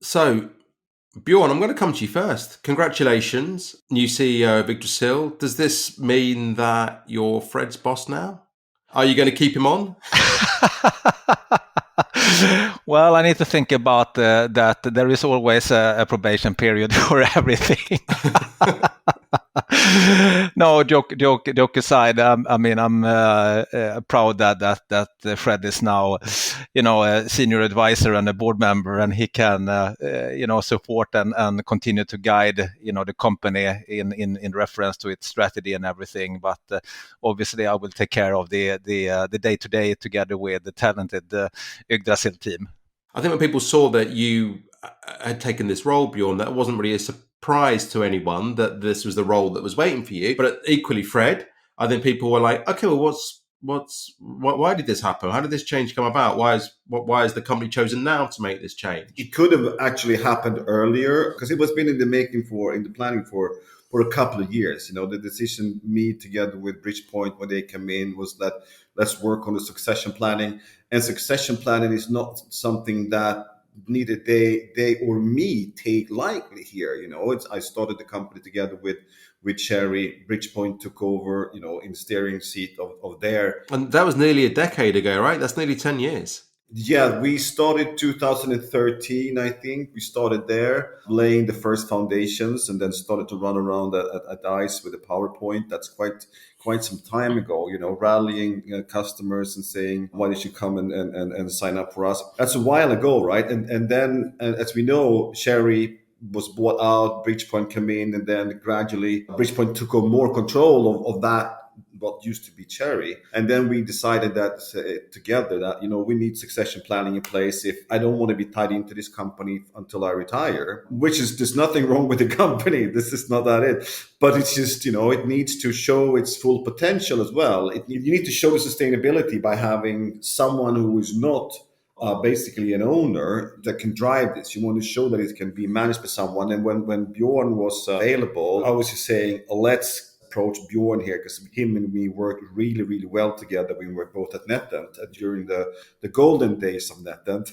So, Bjorn, I'm going to come to you first. Congratulations, new CEO of Yggdrasil. Does this mean that you're Fred's boss now? Are you going to keep him on? Well, I need to think about that. There is always a probation period for everything. No, joke aside. I'm proud that Fred is now, a senior advisor and a board member, and he can, support and continue to guide, the company in reference to its strategy and everything. But obviously, I will take care of the day to day together with the talented Yggdrasil team. I think when people saw that you had taken this role, Bjorn, that wasn't really a surprise to anyone that this was the role that was waiting for you. But equally, Fred, I think people were like, okay, well, why did this happen? How did this change come about? Why is the company chosen now to make this change? It could have actually happened earlier because it was been in the planning for a couple of years. The decision me together with Bridgepoint when they came in was that let's work on the succession planning. And succession planning is not something that neither they or me take lightly here. I started the company together with Sherry. Bridgepoint took over, in steering seat of their. And that was nearly a decade ago, right? That's nearly 10 years. Yeah, we started 2013, I think. We started there, laying the first foundations, and then started to run around at ICE with a PowerPoint. That's quite some time ago, rallying customers and saying, why did you come and sign up for us? That's a while ago, right? And then, as we know, Sherry was bought out, Bridgepoint came in, and then gradually Bridgepoint took on more control of that, what used to be Cherry. And then we decided that together that, we need succession planning in place. If I don't want to be tied into this company until I retire, which is, there's nothing wrong with the company. This is not that it, but it's just, it needs to show its full potential as well. You need to show the sustainability by having someone who is not basically an owner that can drive this. You want to show that it can be managed by someone. And when Bjorn was available, I was just saying, let's approach Bjorn here, because him and me worked really, really well together. We were both at NetEnt during the golden days of NetEnt.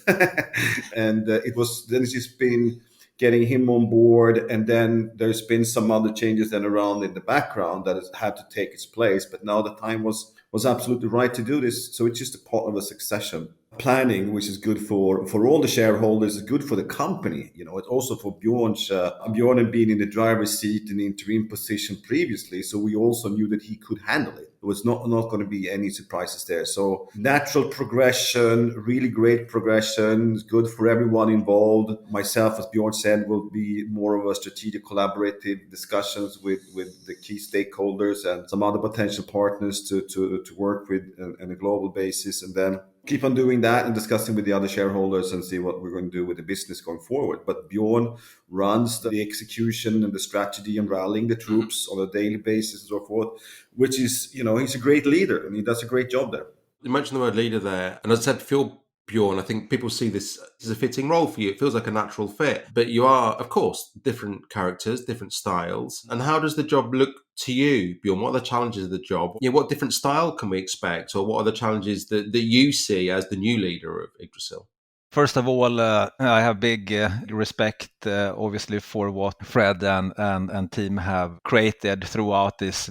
And it's just been getting him on board. And then there's been some other changes then around in the background that has had to take its place. But now the time was absolutely right to do this. So it's just a part of a succession planning, which is good for all the shareholders, is good for the company. It's also for Bjorn had been in the driver's seat in the interim position previously, so we also knew that he could handle it. There was not going to be any surprises there. So natural progression, really great progression, good for everyone involved. Myself, as Bjorn said, will be more of a strategic collaborative discussions with the key stakeholders and some other potential partners to work with on a global basis, and then keep on doing that and discussing with the other shareholders and see what we're going to do with the business going forward. But Bjorn runs the execution and the strategy and rallying the troops on a daily basis and so forth, which is, he's a great leader and he does a great job there. You mentioned the word leader there. And as I said, Bjorn, I think people see this as a fitting role for you. It feels like a natural fit. But you are, of course, different characters, different styles. And how does the job look to you, Bjorn? What are the challenges of the job? What different style can we expect? Or what are the challenges that you see as the new leader of Yggdrasil? First of all, I have big respect, obviously, for what Fred and team have created throughout this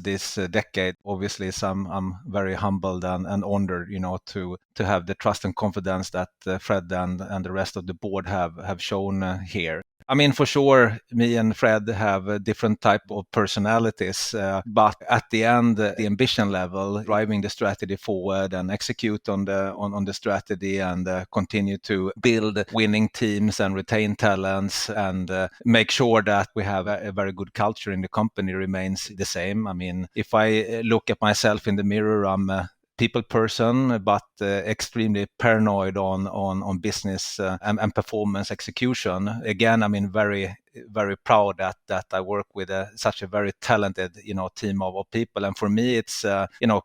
decade. Obviously, I'm very humbled and honored, to have the trust and confidence that Fred and the rest of the board have shown here. I mean, for sure, me and Fred have a different type of personalities, but at the end, the ambition level, driving the strategy forward and execute on the strategy and continue to build winning teams and retain talents and make sure that we have a very good culture in the company remains the same. I mean, if I look at myself in the mirror, I'm people person, but extremely paranoid on business and performance execution. Again, I mean, very very proud that I work with such a very talented team of people, and for me it's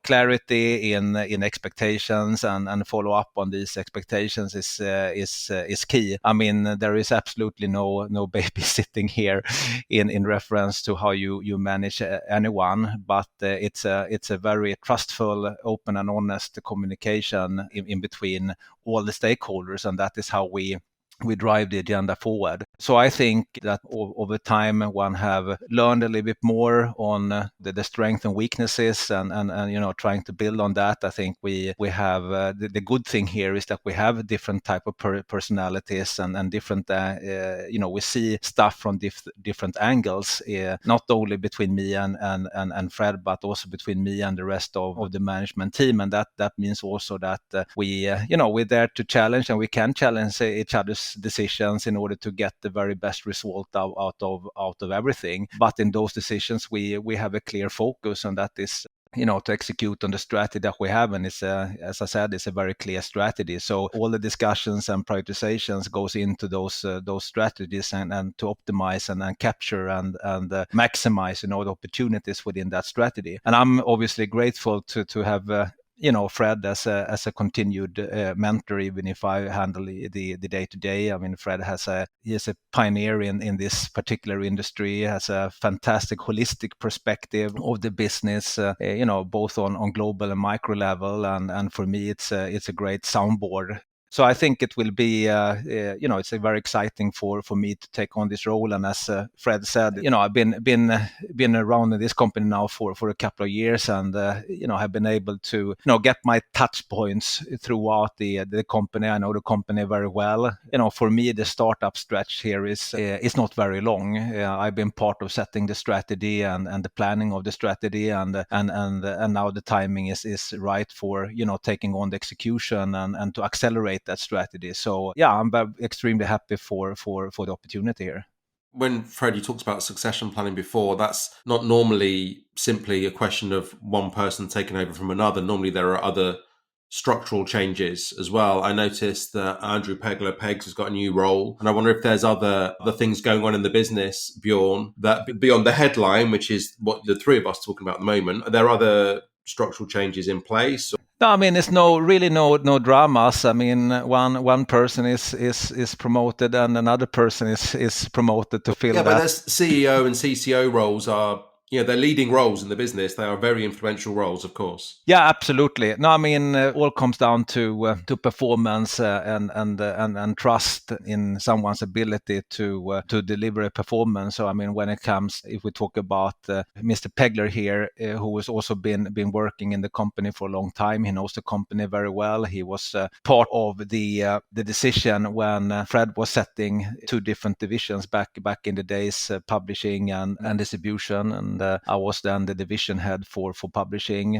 clarity in expectations and follow up on these expectations is key. I mean, there is absolutely no babysitting here in reference to how you manage anyone, but it's a very trustful, open and honest communication in between all the stakeholders, and that is how we we drive the agenda forward. So I think that over time one have learned a little bit more on the strengths and weaknesses, and trying to build on that. I think we have the good thing here is that we have different type of personalities and different we see stuff from different angles, not only between me and Fred, but also between me and the rest of the management team. And that means also that we're there to challenge, and we can challenge each other's decisions in order to get the very best result out of everything. But in those decisions, we have a clear focus, and that is to execute on the strategy that we have. And it's as I said, it's a very clear strategy. So all the discussions and prioritizations goes into those strategies and to optimize and capture and maximize the opportunities within that strategy. And I'm obviously grateful to have Fred as a continued mentor, even if I handle the day to day. I mean, Fred he is a pioneer in this particular industry. He has a fantastic holistic perspective of the business, both on global and micro level. And for me, it's a great soundboard. So I think it will be, it's a very exciting for me to take on this role. And as Fred said, I've been around in this company now for a couple of years, and have been able to get my touch points throughout the company. I know the company very well. For me, the startup stretch here is not very long. I've been part of setting the strategy and the planning of the strategy, and now the timing is right for taking on the execution and to accelerate that strategy. So yeah, I'm extremely happy for the opportunity here. When Fred, you talked about succession planning before, that's not normally simply a question of one person taking over from another. Normally there are other structural changes as well. I noticed that Andrew Pegs has got a new role, and I wonder if there's other things going on in the business, Bjorn, that beyond the headline, which is what the three of us are talking about at the moment. Are there other structural changes in place? No, I mean, it's no dramas. I mean, one person is promoted and another person is promoted to fill that. But there's CEO and CCO roles are, they're leading roles in the business. They are very influential roles, of course. Yeah, absolutely. No, I mean, all comes down to performance and trust in someone's ability to deliver a performance. So, I mean, when it comes, if we talk about Mr. Pegler here, who has also been working in the company for a long time, he knows the company very well. He was part of the decision when Fred was setting two different divisions back in the days, publishing and distribution, and I was then the division head for publishing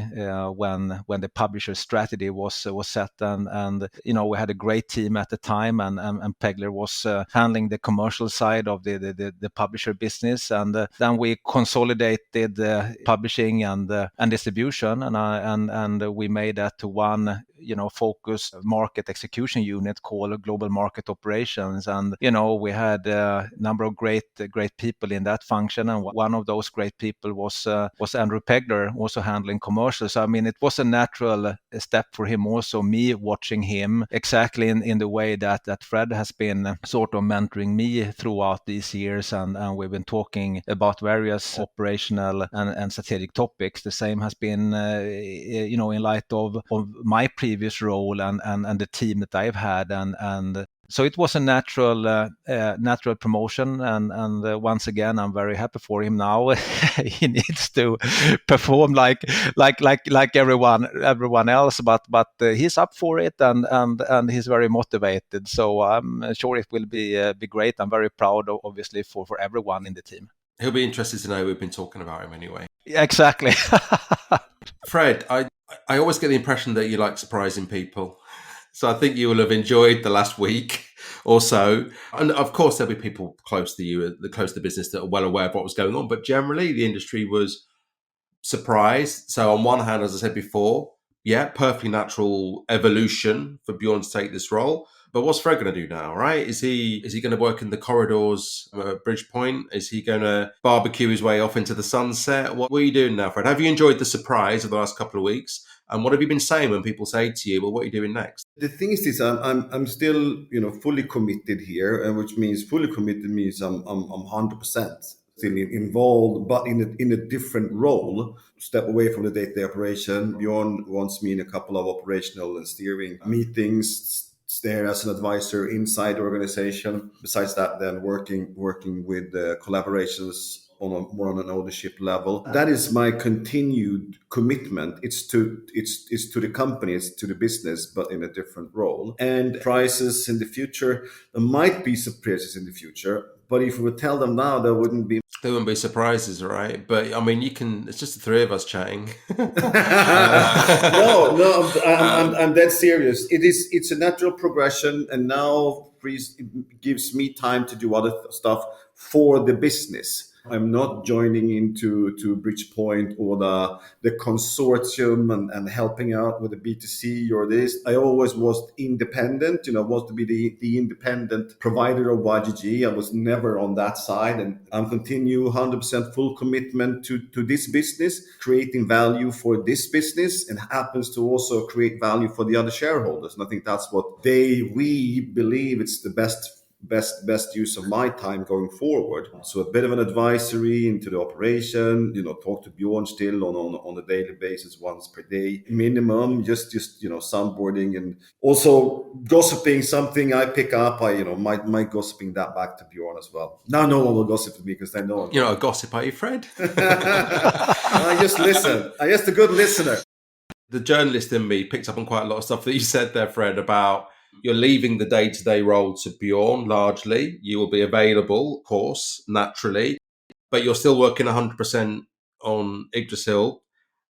when the publisher strategy was set, and we had a great team at the time, and Pegler was handling the commercial side of the publisher business, and then we consolidated publishing and distribution, and we made that to one focused market execution unit called Global Market Operations. And we had a number of great people in that function, and one of those great people was Andrew Pegler, also handling commercials. So, I mean, it was a natural step for him, also me watching him exactly in the way that Fred has been sort of mentoring me throughout these years, and we've been talking about various operational and strategic topics. The same has been in light of my previous role and the team that I've had, and so it was a natural promotion, and once again, I'm very happy for him now. He needs to perform like everyone else, but he's up for it, and he's very motivated. So I'm sure it will be great. I'm very proud, obviously, for everyone in the team. He'll be interested to know we've been talking about him anyway. Exactly. Fred, I always get the impression that you like surprising people. So I think you will have enjoyed the last week or so. And of course, there'll be people close to you, close to the business, that are well aware of what was going on. But generally, the industry was surprised. So on one hand, as I said before, yeah, perfectly natural evolution for Bjorn to take this role. But what's Fred going to do now, right? Is he going to work in the corridors at Bridgepoint? Is he going to barbecue his way off into the sunset? What are you doing now, Fred? Have you enjoyed the surprise of the last couple of weeks? And what have you been saying when people say to you, well, what are you doing next? The thing is this, I'm still, fully committed here, which means fully committed means I'm 100% still involved, but in a different role, step away from the day-to-day operation. Bjorn wants me in a couple of operational and steering meetings, there as an advisor inside the organization. Besides that, then working with collaborations more on an ownership level. That is my continued commitment. It's to the company, it's to the business, but in a different role. And prices in the future, there might be surprises in the future, but if we would tell them now, there wouldn't be. There wouldn't be surprises, right? But I mean, it's just the three of us chatting. No, I'm dead serious. It's a natural progression, and now it gives me time to do other stuff for the business. I'm not joining into Bridgepoint or the consortium and helping out with the B2C or this. I always was independent, was to be the independent provider of YGG. I was never on that side, and I'm continue 100% full commitment to this business, creating value for this business, and happens to also create value for the other shareholders. And I think that's what we believe it's the best use of my time going forward. So a bit of an advisory into the operation, talk to Bjorn still on a daily basis, once per day minimum, just soundboarding, and also gossiping something I pick up. I might gossiping that back to Bjorn as well. Now no one will gossip to me because they know You're not a gossip, are you, Fred? I just listen. I just a good listener. The journalist in me picked up on quite a lot of stuff that you said there, Fred, about you're leaving the day-to-day role to Bjorn largely. You will be available, of course, naturally, but you're still working 100% on Yggdrasil,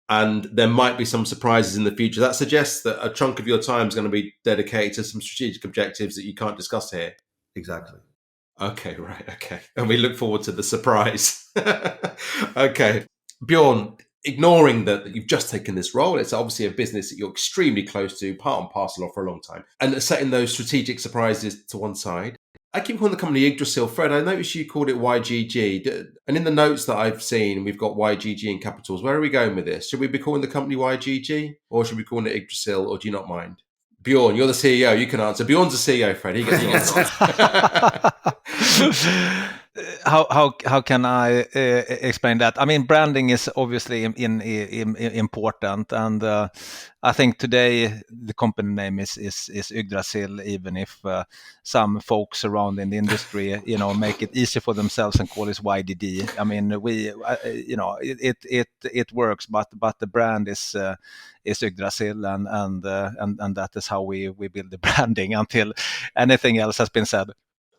and there might be some surprises in the future. That suggests that a chunk of your time is going to be dedicated to some strategic objectives that you can't discuss here. Exactly. Okay, right, okay. And we look forward to the surprise. Okay. Bjorn, ignoring that you've just taken this role, it's obviously a business that you're extremely close to, part and parcel of for a long time, and setting those strategic surprises to one side. I keep calling the company Yggdrasil. Fred, I noticed you called it YGG, and in the notes that I've seen, we've got YGG in capitals. Where are we going with this? Should we be calling the company YGG, or should we be calling it Yggdrasil, or do you not mind? Bjorn, you're the CEO. You can answer. Bjorn's the CEO, Fred. He gets the answer. How can I explain that? I mean, branding is obviously important, and I think today the company name is Yggdrasil, even if some folks around in the industry, make it easy for themselves and call it YDD. I mean, it works, but the brand is Yggdrasil, and that is how we build the branding until anything else has been said.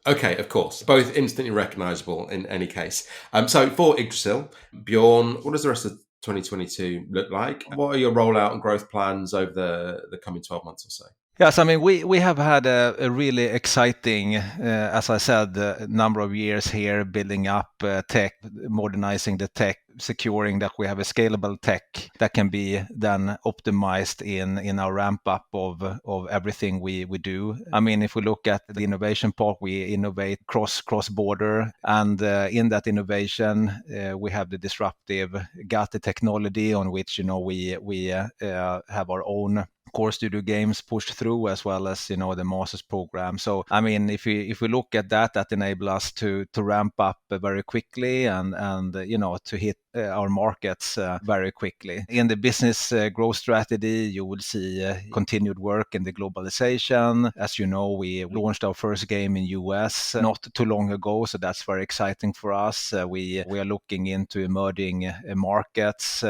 Okay, of course. Both instantly recognizable in any case. So for Yggdrasil, Bjorn, what does the rest of 2022 look like? What are your rollout and growth plans over the coming 12 months or so? Yes, I mean, we have had a really exciting, as I said, number of years here, building up tech, modernizing the tech, securing that we have a scalable tech that can be then optimized in our ramp up of everything we do. I mean, if we look at the innovation part, we innovate cross border, and in that innovation, we have the disruptive Gati technology on which we have our own core studio games pushed through, as well as the masters program. So I mean, if we look at that enables us to ramp up very quickly and to hit our markets very quickly. In the business growth strategy, you will see continued work in the globalization. As you know, we launched our first game in US not too long ago, so that's very exciting for us. We are looking into emerging markets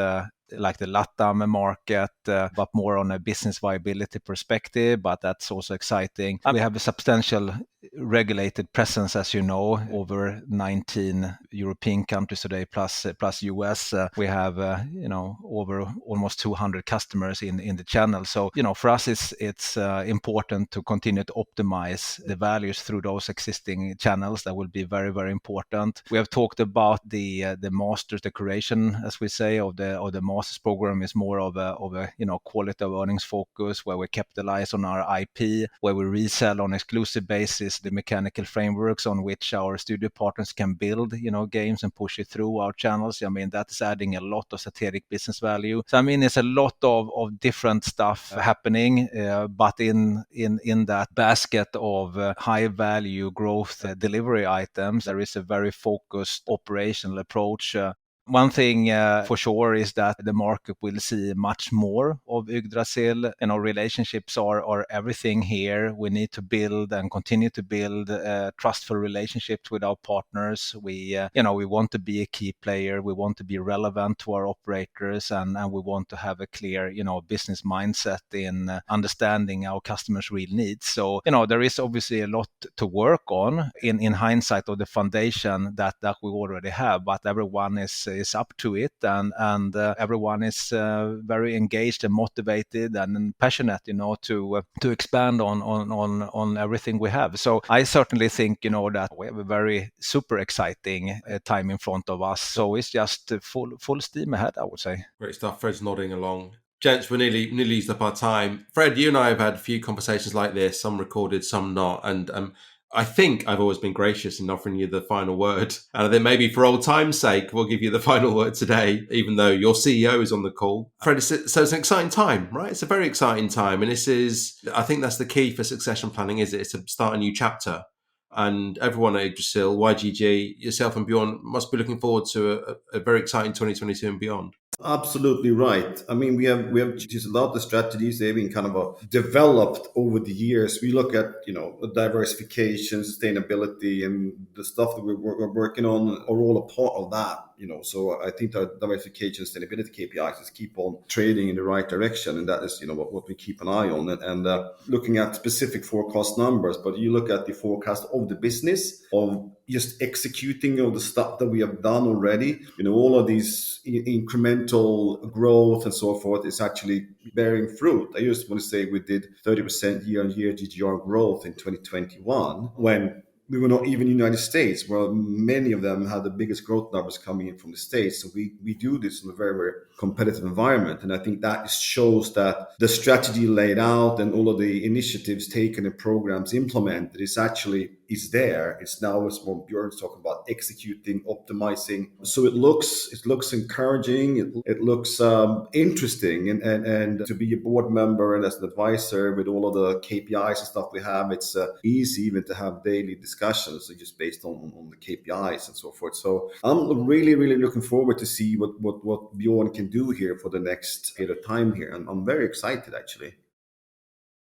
like the LATAM market, but more on a business viability perspective, but that's also exciting. We have a substantial regulated presence, as you know, over 19 European countries today, plus US. We have, over almost 200 customers in the channel. So, for us, it's important to continue to optimize the values through those existing channels. That will be very, very important. We have talked about the masters, the creation, as we say, of the masters program is more of a quality of earnings focus, where we capitalize on our IP, where we resell on exclusive basis the mechanical frameworks on which our studio partners can build games and push it through our channels. I mean, that is adding a lot of strategic business value. So I mean, it's a lot of different stuff happening, but in that basket of high value growth delivery items, there is a very focused operational approach One thing for sure is that the market will see much more of Yggdrasil. Relationships are everything here. We need to build and continue to build trustful relationships with our partners. We want to be a key player. We want to be relevant to our operators, and we want to have a clear, business mindset in understanding our customers' real needs. So, there is obviously a lot to work on in hindsight of the foundation that we already have, but everyone is up to it, and everyone is very engaged and motivated and passionate, to expand on everything we have. So I certainly think, that we have a very super exciting time in front of us. So it's just full steam ahead, I would say. Great stuff. Fred's nodding along. Gents, we're nearly used up our time. Fred, you and I have had a few conversations like this, some recorded, some not. And I think I've always been gracious in offering you the final word. And I think maybe for old time's sake, we'll give you the final word today, even though your CEO is on the call. Fred, so it's an exciting time, right? It's a very exciting time. And I think that's the key for succession planning, is it? It's to start a new chapter. And everyone at Yggdrasil, YGG, yourself and Bjorn must be looking forward to a very exciting 2022 and beyond. Absolutely right. I mean, we have just a lot of the strategies they've been kind of developed over the years. We look at diversification, sustainability, and the stuff that we're working on are all a part of that. So I think that diversification, sustainability KPIs just keep on trading in the right direction, and that is what we keep an eye on. And looking at specific forecast numbers, but you look at the forecast of the business of just executing the stuff that we have done already. All of these incremental growth and so forth is actually bearing fruit. I just want to say we did 30% year-on-year GGR growth in 2021 when we were not even in the United States, where many of them had the biggest growth numbers coming in from the States. So we do this in a very, very competitive environment. And I think that shows that the strategy laid out and all of the initiatives taken and programs implemented is there. It's now, as Björn's talking about, executing, optimizing. So it looks encouraging. It looks interesting. And to be a board member and as an advisor with all of the KPIs and stuff we have, it's easy even to have daily discussions just based on the KPIs and so forth. So I'm really, really looking forward to see what Bjorn can do here for the next period of time here. And I'm very excited, actually.